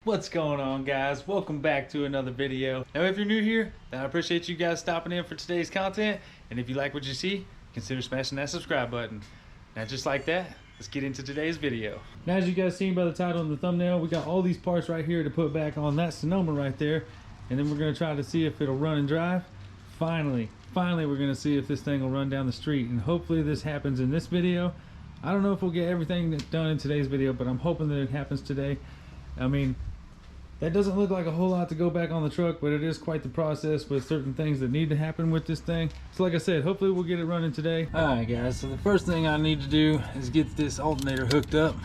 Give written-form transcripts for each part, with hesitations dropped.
What's going on, guys? Welcome back to another video. Now if you're new here, then I appreciate you guys stopping in for today's content, and if you like what you see, consider smashing that subscribe button. Now just like that, let's get into today's video. Now as you guys seen by the title and the thumbnail, we got all these parts right here to put back on that Sonoma right there, and then we're going to try to see if it'll run and drive. Finally we're going to see if this thing will run down the street, and hopefully this happens in this video. I don't know if we'll get everything done in today's video, but I'm hoping that it happens today. I mean, that doesn't look like a whole lot to go back on the truck, but it is quite the process with certain things that need to happen with this thing. So like I said, hopefully we'll get it running today. Alright guys, so the first thing I need to do is get this alternator hooked up.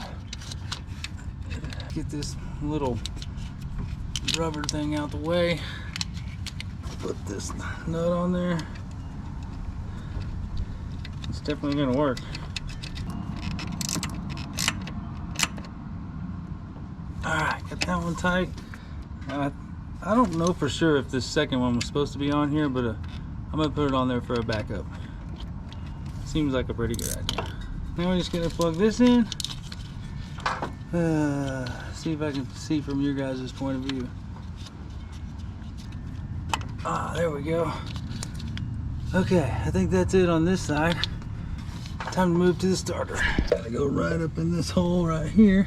Get this little rubber thing out the way. Put this nut on there. It's definitely going to work. Alright, got that one tight. I don't know for sure if this second one was supposed to be on here, but I'm going to put it on there for a backup. Seems like a pretty good idea. Now we're just going to plug this in. See if I can see from your guys' point of view. Ah, there we go. Okay, I think that's it on this side. Time to move to the starter. Gotta go right up in this hole right here.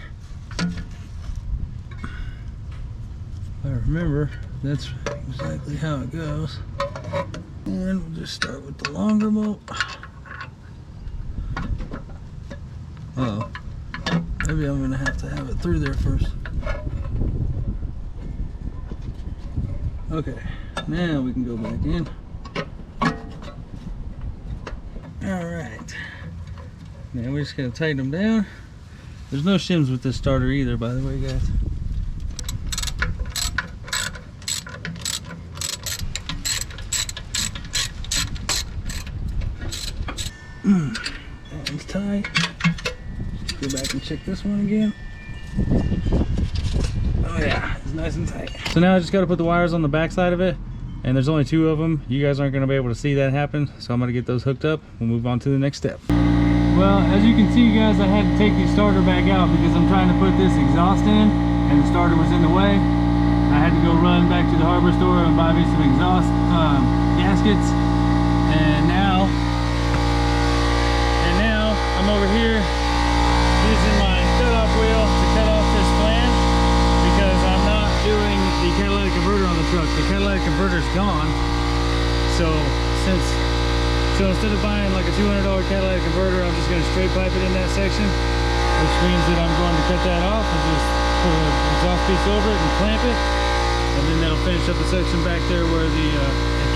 I remember that's exactly how it goes, and we'll just start with the longer bolt. Oh, maybe I'm gonna have to have it through there first. Okay, now we can go back in. All right, now we're just gonna tighten them down. There's no shims with this starter either, by the way, guys. That one's tight. Go back and check this one again. Oh yeah, it's nice and tight. So now I just got to put the wires on the back side of it, and there's only 2 of them. You guys aren't going to be able to see that happen, so I'm going to get those hooked up. We'll move on to the next step. Well, as you can see, guys, I had to take the starter back out because I'm trying to put this exhaust in, and the starter was in the way. I had to go run back to the hardware store and buy me some exhaust gaskets, and now I'm over here using my cutoff wheel to cut off this flange because I'm not doing the catalytic converter on the truck. The catalytic converter's gone. So instead of buying like a $200 catalytic converter, I'm just going to straight pipe it in that section, which means that I'm going to cut that off and just put an exhaust piece over it and clamp it, and then that'll finish up the section back there where the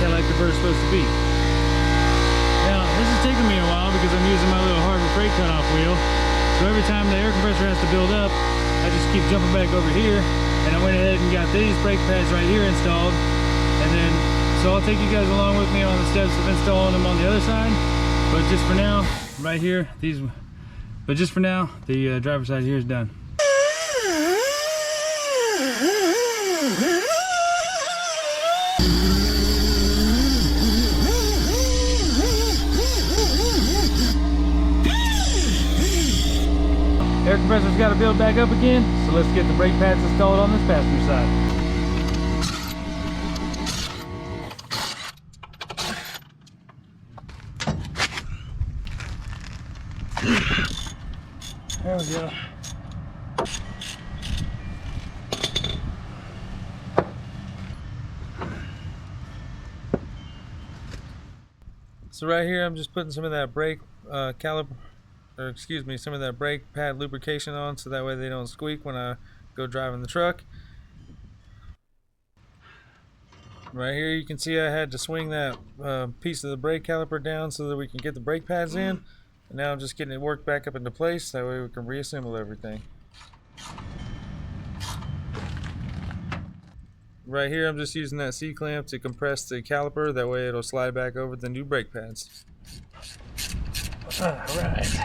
catalytic converter is supposed to be. Now, this is taking me a while because I'm using my little Harbor Freight cutoff wheel. So every time the air compressor has to build up, I just keep jumping back over here, and I went ahead and got these brake pads right here installed. And then, so I'll take you guys along with me on the steps of installing them on the other side. But just for now, right here, the driver's side here is done. Air compressor's got to build back up again, so let's get the brake pads installed on this passenger side. There we go. So right here I'm just putting some of that brake some of that brake pad lubrication on, so that way they don't squeak when I go driving the truck. Right here you can see I had to swing that piece of the brake caliper down so that we can get the brake pads in, and now I'm just getting it worked back up into place, that way we can reassemble everything. Right here I'm just using that C-clamp to compress the caliper, that way it'll slide back over the new brake pads. Alright.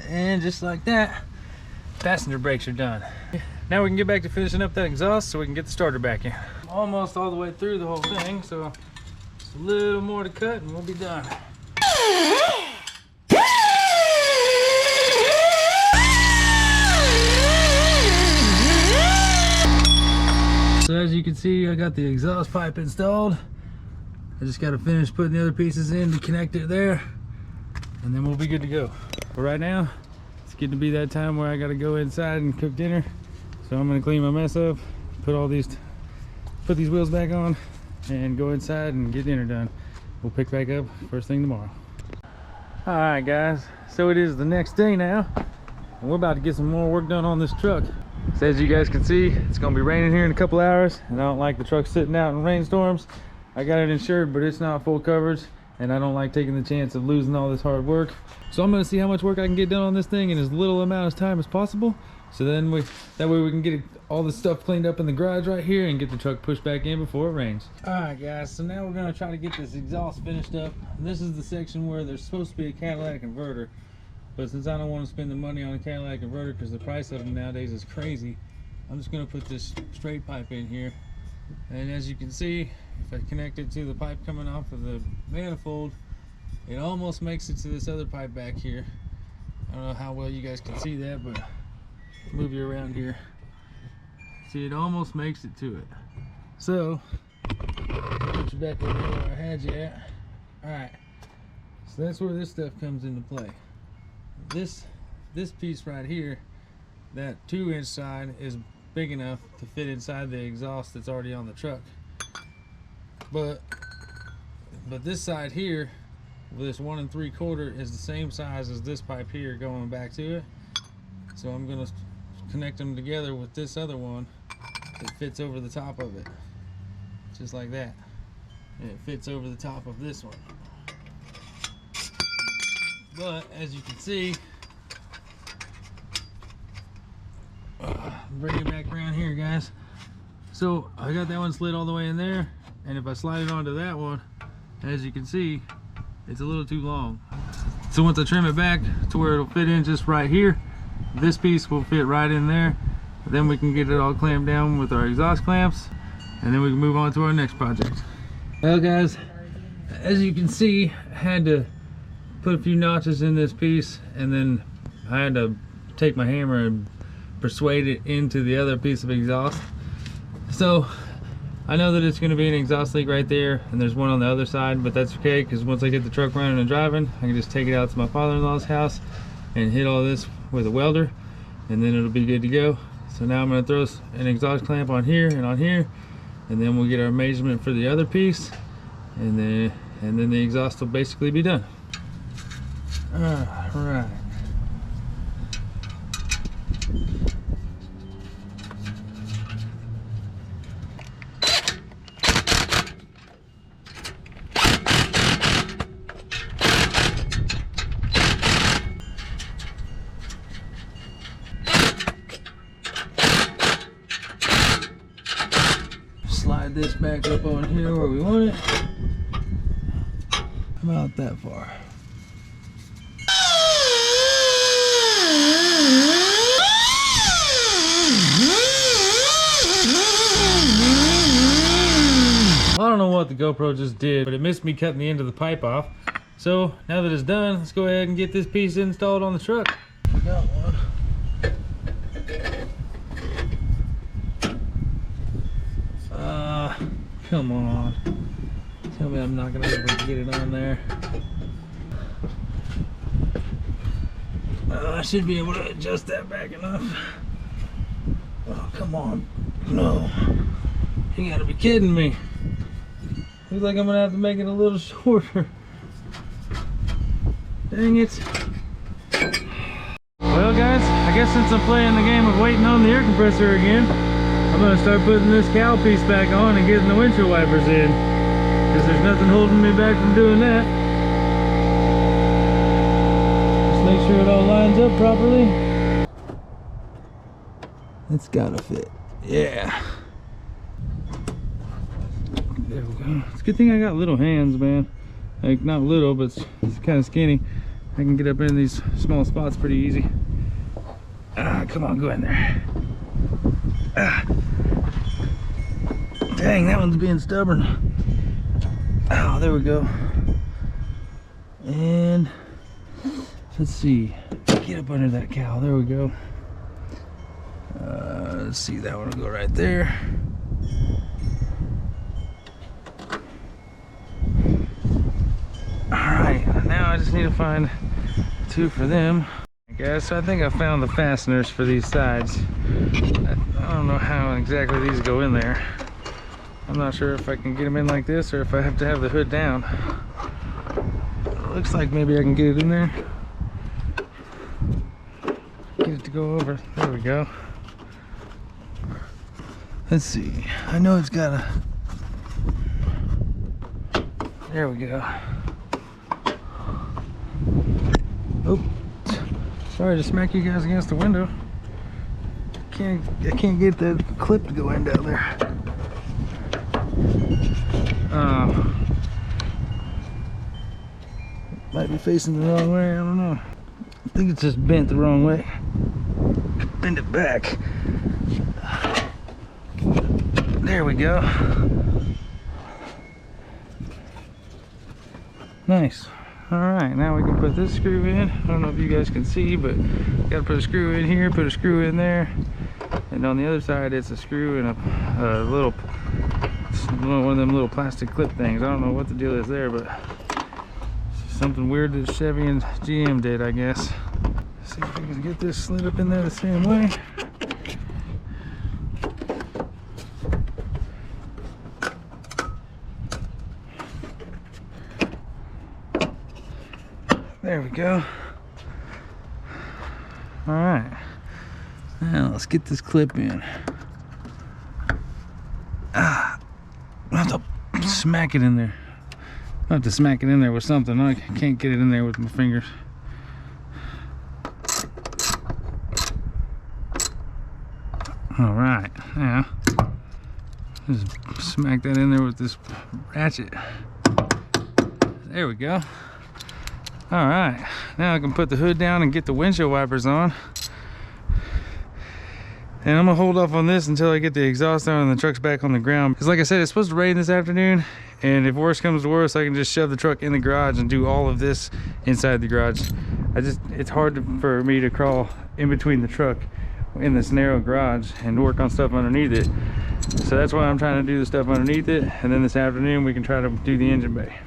And just like that, passenger brakes are done. Now we can get back to finishing up that exhaust so we can get the starter back in. I'm almost all the way through the whole thing, so just a little more to cut and we'll be done. as you can see, I got the exhaust pipe installed. I just got to finish putting the other pieces in to connect it there, and then we'll be good to go. But right now, it's getting to be that time where I got to go inside and cook dinner. So I'm gonna clean my mess up, put these wheels back on, and go inside and get dinner done. We'll pick back up first thing tomorrow. All right, guys. So it is the next day now, and we're about to get some more work done on this truck. So as you guys can see, it's gonna be raining here in a couple hours, and I don't like the truck sitting out in rainstorms. I got it insured, but it's not full coverage, and I don't like taking the chance of losing all this hard work. So I'm gonna see how much work I can get done on this thing in as little amount of time as possible. So then that way we can get all the stuff cleaned up in the garage right here and get the truck pushed back in before it rains. All right, guys, so now we're gonna try to get this exhaust finished up. This is the section where there's supposed to be a catalytic converter, but since I don't want to spend the money on a catalytic converter because the price of them nowadays is crazy, I'm just gonna put this straight pipe in here. And as you can see, if I connect it to the pipe coming off of the manifold, it almost makes it to this other pipe back here. I don't know how well you guys can see that, but move you around here. See, it almost makes it to it. So, put you back over where I had you at. Alright, so that's where this stuff comes into play. This piece right here, that 2-inch side, is big enough to fit inside the exhaust that's already on the truck. But this side here, with this 1 3/4, is the same size as this pipe here going back to it. So I'm gonna connect them together with this other one that fits over the top of it, just like that, and it fits over the top of this one. But as you can see, bring it back around here, guys. So I got that one slid all the way in there, and if I slide it onto that one, as you can see, it's a little too long. So once I trim it back to where it'll fit in just right here, this piece will fit right in there. Then we can get it all clamped down with our exhaust clamps, and then we can move on to our next project. Well, guys, as you can see, I had to put a few notches in this piece, and then I had to take my hammer and persuade it into the other piece of exhaust. So I know that it's going to be an exhaust leak right there, and there's one on the other side, but that's okay, because once I get the truck running and driving, I can just take it out to my father-in-law's house and hit all this with a welder, and then it'll be good to go. So now I'm going to throw an exhaust clamp on here and on here, and then we'll get our measurement for the other piece, and then the exhaust will basically be done. All right. Slide this back up on here where we want it. About that far. I don't know what the GoPro just did, but it missed me cutting the end of the pipe off. So now that it's done, let's go ahead and get this piece installed on the truck. We got one. Come on. Tell me I'm not gonna be able to get it on there. I should be able to adjust that back enough. Oh, come on. No. You gotta be kidding me. Looks like I'm gonna have to make it a little shorter. Dang it. Well, guys, I guess since I'm playing the game of waiting on the air compressor again, I'm gonna start putting this cowl piece back on and getting the windshield wipers in, because there's nothing holding me back from doing that. Just make sure it all lines up properly. It's gotta fit. Yeah. There we go. It's a good thing I got little hands, man. Like, not little, but it's kind of skinny. I can get up in these small spots pretty easy. Come on, go in there. Dang, that one's being stubborn. Oh, there we go. And let's see. Get up under that cowl. There we go. Let's see, that one will go right there. just need to find 2 for them. Guys, so I think I found the fasteners for these sides. I don't know how exactly these go in there. I'm not sure if I can get them in like this or if I have to have the hood down. It looks like maybe I can get it in there. Get it to go over. There we go. Let's see. I know it's got a... There we go. Oh, sorry to smack you guys against the window. I can't get that clip to go in down there. Might be facing the wrong way, I don't know. I think it's just bent the wrong way. Bend it back. There we go. Nice. Alright, now we can put this screw in. I don't know if you guys can see, but gotta put a screw in here, put a screw in there. And on the other side, it's a screw and a little one of them little plastic clip things. I don't know what the deal is there, but something weird that Chevy and GM did, I guess. Let's see if we can get this slid up in there the same way. There we go. All right. Now let's get this clip in. I have to smack it in there. I have to smack it in there with something. I can't get it in there with my fingers. All right, now just smack that in there with this ratchet. There we go. All right, now I can put the hood down and get the windshield wipers on. And I'm gonna hold off on this until I get the exhaust on and the truck's back on the ground. Because like I said, it's supposed to rain this afternoon. And if worse comes to worse, I can just shove the truck in the garage and do all of this inside the garage. It's hard for me to crawl in between the truck in this narrow garage and work on stuff underneath it. So that's why I'm trying to do the stuff underneath it. And then this afternoon, we can try to do the engine bay.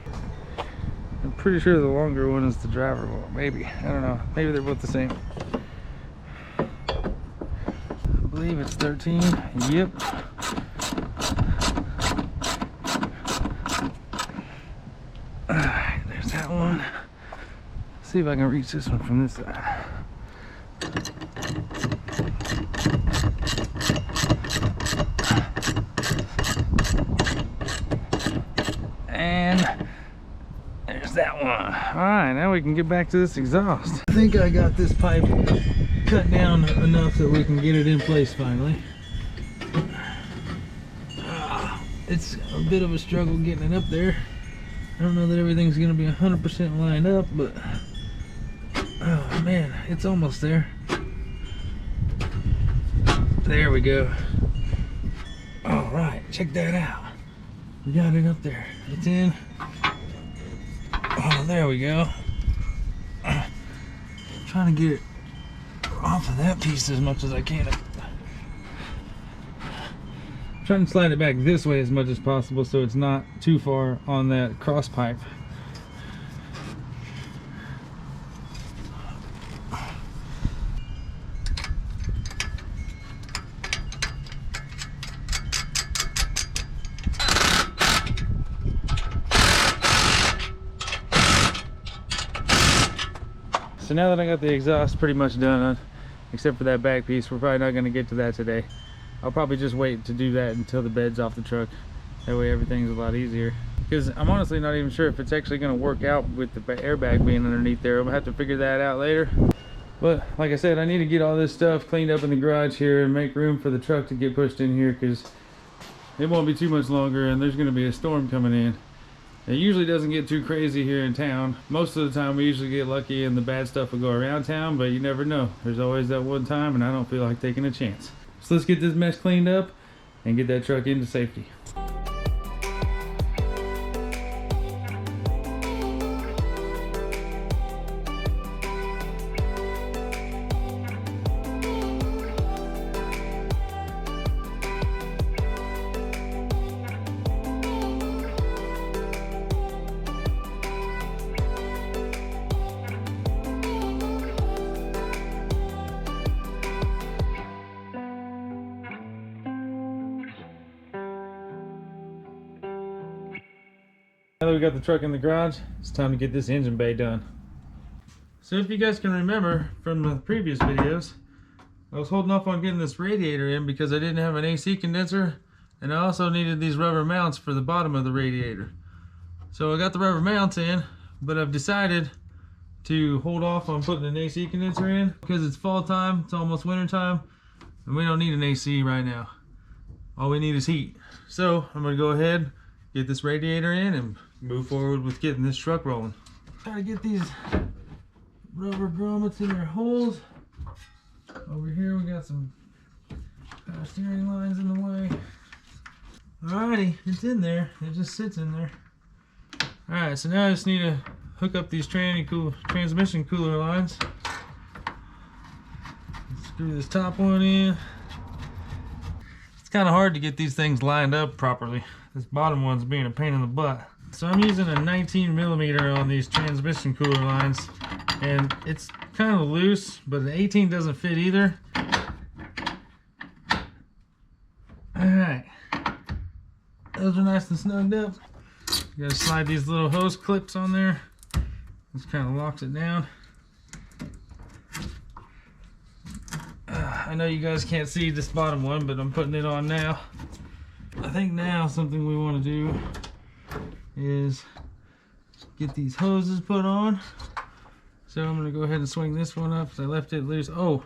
I'm pretty sure the longer one is the driver one, maybe. I don't know, maybe they're both the same. I believe it's 13, yep. Alright, there's that one. Let's see if I can reach this one from this side. And there's that one. Alright, now we can get back to this exhaust. I think I got this pipe cut down enough that we can get it in place finally. It's a bit of a struggle getting it up there. I don't know that everything's going to be 100% lined up, but oh man, it's almost there. There we go. Alright, check that out. We got it up there. It's in. Oh, there we go. Trying to get it off of that piece as much as I can. Trying to slide it back this way as much as possible so it's not too far on that cross pipe. So now that I got the exhaust pretty much done, except for that back piece, we're probably not going to get to that today. I'll probably just wait to do that until the bed's off the truck. That way everything's a lot easier. Because I'm honestly not even sure if it's actually going to work out with the airbag being underneath there. I'm going to have to figure that out later. But like I said, I need to get all this stuff cleaned up in the garage here and make room for the truck to get pushed in here, because it won't be too much longer and there's going to be a storm coming in. It usually doesn't get too crazy here in town. Most of the time we usually get lucky and the bad stuff will go around town, but you never know. There's always that one time, and I don't feel like taking a chance. So let's get this mess cleaned up and get that truck into safety. Now that we got the truck in the garage, it's time to get this engine bay done. So if you guys can remember from the previous videos, I was holding off on getting this radiator in because I didn't have an AC condenser, and I also needed these rubber mounts for the bottom of the radiator. So I got the rubber mounts in, but I've decided to hold off on putting an AC condenser in because it's fall time, it's almost winter time, and we don't need an AC right now. All we need is heat. So I'm gonna go ahead, get this radiator in, and move forward with getting this truck rolling. Try to get these rubber grommets in their holes. Over here we got some power steering lines in the way. Alrighty, it's in there. It just sits in there. Alright, so now I just need to hook up these transmission cooler lines. Screw this top one in. It's kind of hard to get these things lined up properly. This bottom one's being a pain in the butt. So I'm using a 19mm on these transmission cooler lines, and it's kind of loose, but the 18 doesn't fit either. Alright, those are nice and snugged up. You gotta slide these little hose clips on there. This kind of locks it down. I know you guys can't see this bottom one, but I'm putting it on now. I think now something we want to do is get these hoses put on. So I'm going to go ahead and swing this one up because I left it loose. Oh,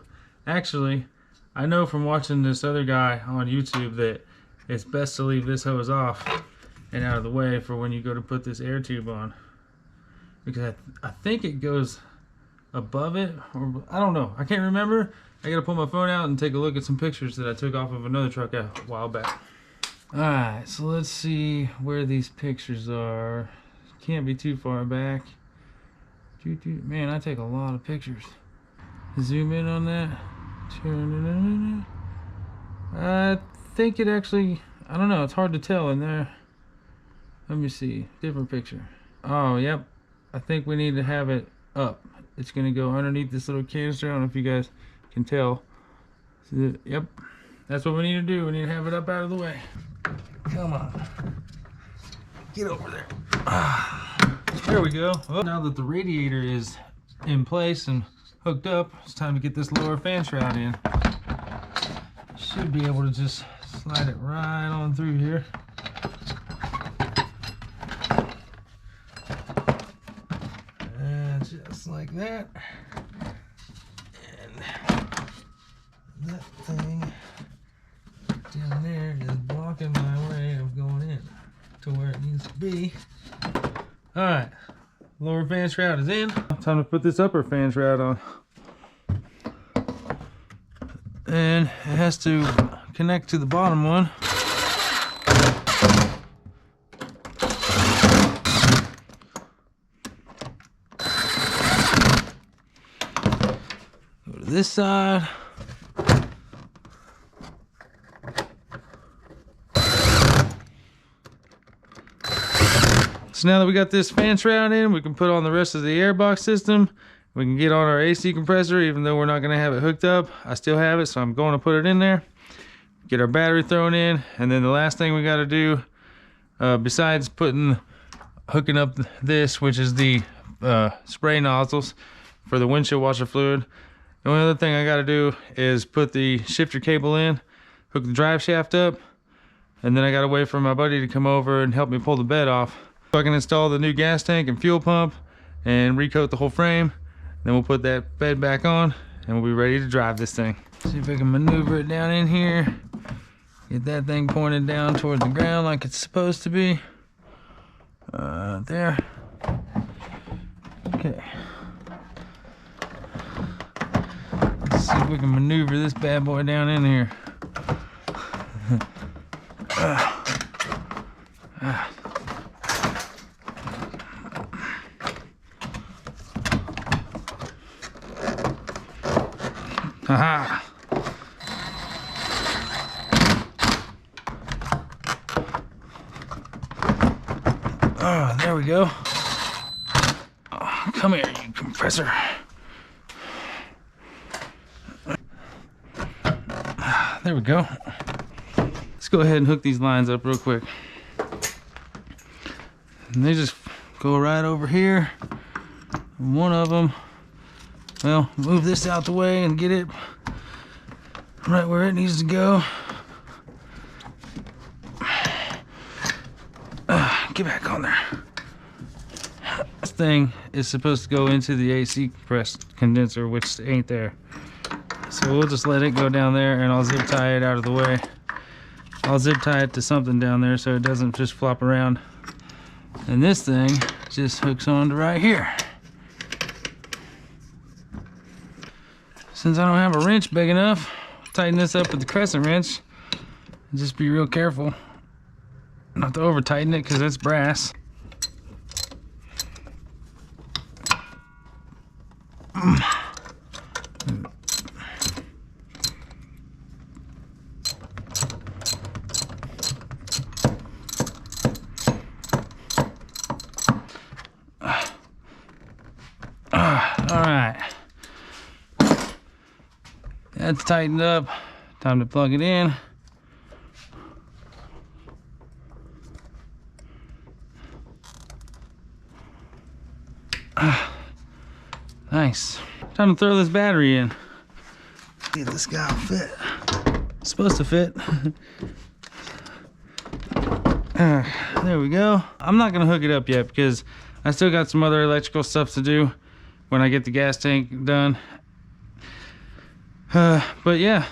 actually, I know from watching this other guy on YouTube that it's best to leave this hose off and out of the way for when you go to put this air tube on. Because I think it goes above it, or I don't know. I can't remember. I got to pull my phone out and take a look at some pictures that I took off of another truck a while back. Alright, so let's see where these pictures are. Can't be too far back. Man, I take a lot of pictures. Zoom in on that. I think it actually, I don't know, it's hard to tell in there. Let me see, different picture. Oh, yep. I think we need to have it up. It's gonna go underneath this little canister. I don't know if you guys can tell. So, yep, that's what we need to do. We need to have it up out of the way. Come on, get over there. There we go. Well, now that the radiator is in place and hooked up, it's time to get this lower fan shroud in. Should be able to just slide it right on through here. And just like that. And that thing down there is blocking my way of going in to where it needs to be. Alright, lower fan shroud is in. Time to put this upper fan shroud on. And it has to connect to the bottom one. Go to this side. So now that we got this fan shroud in, we can put on the rest of the airbox system. We can get on our AC compressor, even though we're not going to have it hooked up. I still have it, so I'm going to put it in there. Get our battery thrown in, and then the last thing we got to do, besides hooking up this, which is the spray nozzles for the windshield washer fluid, the only other thing I got to do is put the shifter cable in, hook the drive shaft up, and then I got to wait for my buddy to come over and help me pull the bed off. So I can install the new gas tank and fuel pump and recoat the whole frame. Then we'll put that bed back on and we'll be ready to drive this thing. See if I can maneuver it down in here. Get that thing pointed down toward the ground like it's supposed to be. There. Okay. Let's see if we can maneuver this bad boy down in here. Aha! Oh, there we go. Oh, come here, you compressor. There we go. Let's go ahead and hook these lines up real quick. And they just go right over here. And one of them, well, move this out the way and get it right where it needs to go. Get back on there. This thing is supposed to go into the AC compressed condenser, which ain't there. So we'll just let it go down there, and I'll zip tie it out of the way. I'll zip tie it to something down there so it doesn't just flop around. And this thing just hooks on to right here. Since I don't have a wrench big enough, tighten this up with the crescent wrench. And just be real careful not to over tighten it because that's brass. Alright, that's tightened up. Time to plug it in. Nice. Time to throw this battery in. See if this guy will fit. It's supposed to fit. There we go. I'm not gonna hook it up yet because I still got some other electrical stuff to do when I get the gas tank done. But yeah,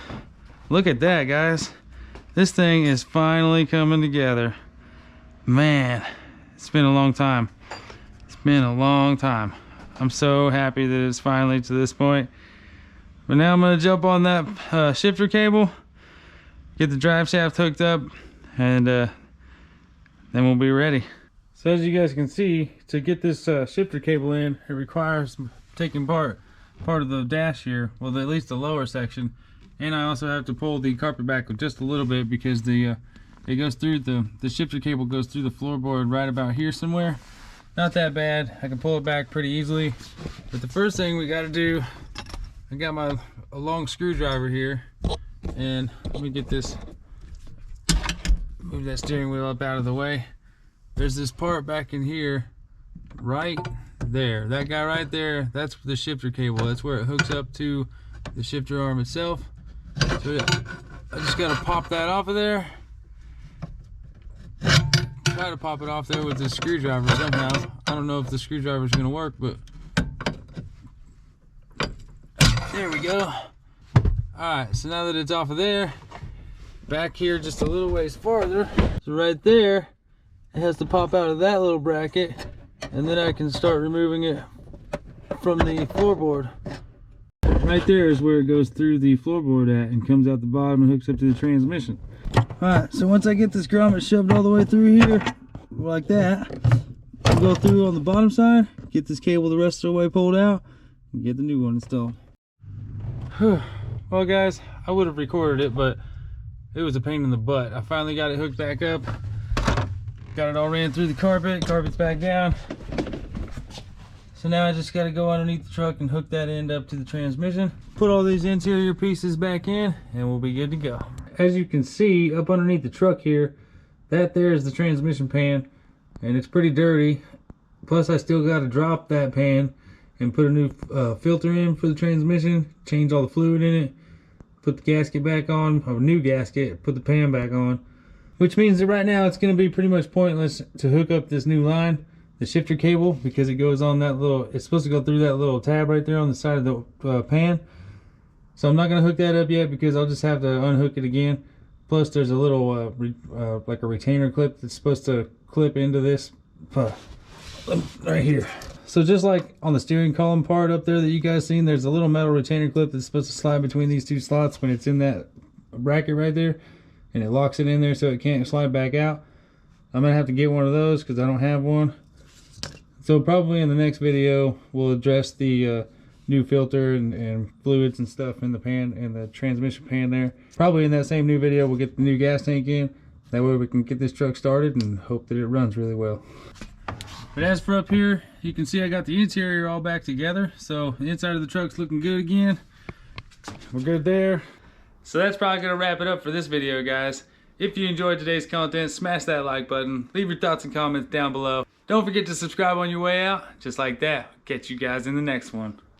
look at that, guys. This thing is finally coming together. Man, it's been a long time. It's been a long time. I'm so happy that it's finally to this point. But now I'm gonna jump on that shifter cable, get the drive shaft hooked up, and then we'll be ready. So as you guys can see, to get this shifter cable in, it requires taking part of the dash here, well, at least the lower section, and I also have to pull the carpet back just a little bit because the it goes through the shifter cable goes through the floorboard right about here somewhere. Not that bad. I can pull it back pretty easily. But the first thing we got to do, I got a long screwdriver here, and let me get this, move that steering wheel up out of the way. There's this part back in here, right there. That guy right there, that's the shifter cable. That's where it hooks up to the shifter arm itself. So I just got to pop that off of there. Try to pop it off there with the screwdriver somehow. I don't know if the screwdriver is going to work, but there we go. Alright, so now that it's off of there, back here just a little ways farther, so right there it has to pop out of that little bracket, and then I can start removing it from the floorboard. Right there is where it goes through the floorboard at and comes out the bottom and hooks up to the transmission. Alright, so once I get this grommet shoved all the way through here, like that, I'll go through on the bottom side, get this cable the rest of the way pulled out, and get the new one installed. Well guys, I would have recorded it, but it was a pain in the butt. I finally got it hooked back up, got it all ran through the carpet's back down. So now I just got to go underneath the truck and hook that end up to the transmission, put all these interior pieces back in, and we'll be good to go. As you can see up underneath the truck here, that there is the transmission pan, and it's pretty dirty. Plus I still got to drop that pan and put a new filter in for the transmission, change all the fluid in it, put the gasket back on, a new gasket, put the pan back on, which means that right now it's going to be pretty much pointless to hook up this new line, the shifter cable, because it goes on that little, it's supposed to go through that little tab right there on the side of the pan. So I'm not going to hook that up yet because I'll just have to unhook it again. Plus there's a little like a retainer clip that's supposed to clip into this right here. So just like on the steering column part up there that you guys seen, there's a little metal retainer clip that's supposed to slide between these two slots when it's in that bracket right there, and it locks it in there so it can't slide back out. I'm gonna have to get one of those because I don't have one. So probably in the next video we'll address the new filter and fluids and stuff in the pan and the transmission pan there. Probably in that same new video we'll get the new gas tank in. That way we can get this truck started and hope that it runs really well. But as for up here, you can see I got the interior all back together. So the inside of the truck's looking good again. We're good there. So that's probably gonna wrap it up for this video, guys. If you enjoyed today's content, smash that like button. Leave your thoughts and comments down below. Don't forget to subscribe on your way out. Just like that. Catch you guys in the next one.